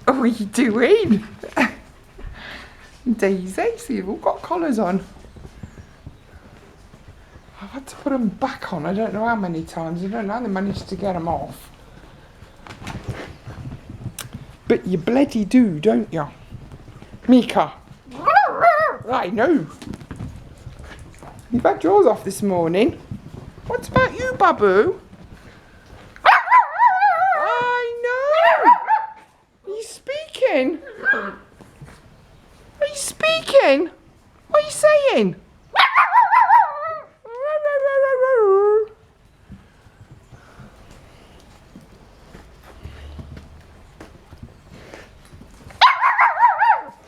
What are you doing? Daisy, so you've all got collars on. I've had to put them back on, I don't know how many times. I don't know how they managed to get them off. But you bloody do, don't you? Mika. I know. You've had yours off this morning. What about you, Babu? I know. Are you speaking? Are you speaking? What are you saying?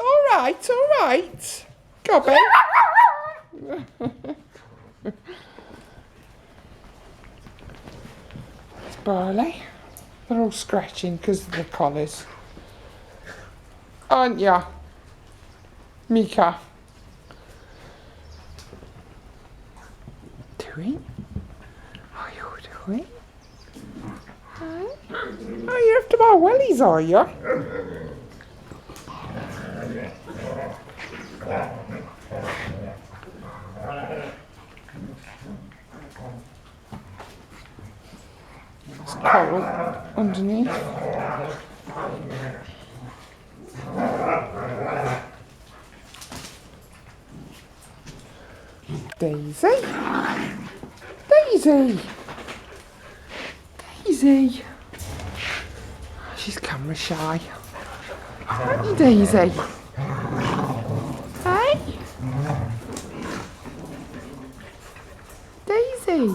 All right. Go on, babe. It's Barley. They're all scratching because of the collars. Aren't ya? Mika. Doing? Are you doing? Huh? Oh, you're after my wellies, are you? There's coral underneath. Daisy. Daisy. Daisy. She's camera shy. Aren't you, Daisy? Hey? Daisy.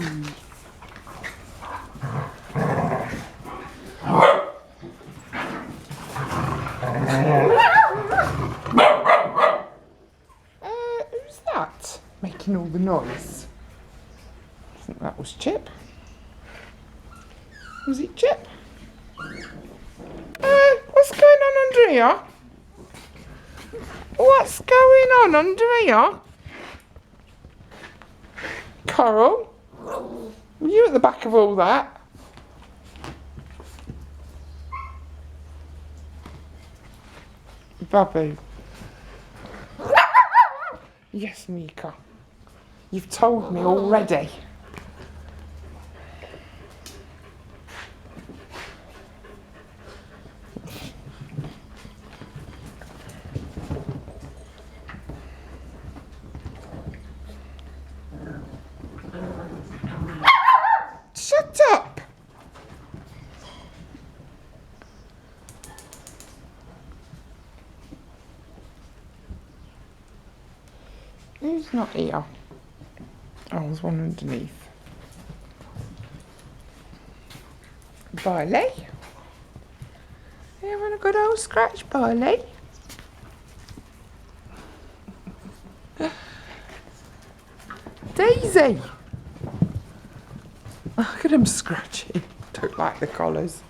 Who's that making all the noise? I think that was Chip. Was it Chip? What's going on under here? What's going on under here? Coral? Were you at the back of all that? Babu. Yes, Mika. You've told me already. Shut up! Who's not here? Oh, there's one underneath. Barley? You having a good old scratch, Barley? Daisy! Look at him scratching. Don't like the collars.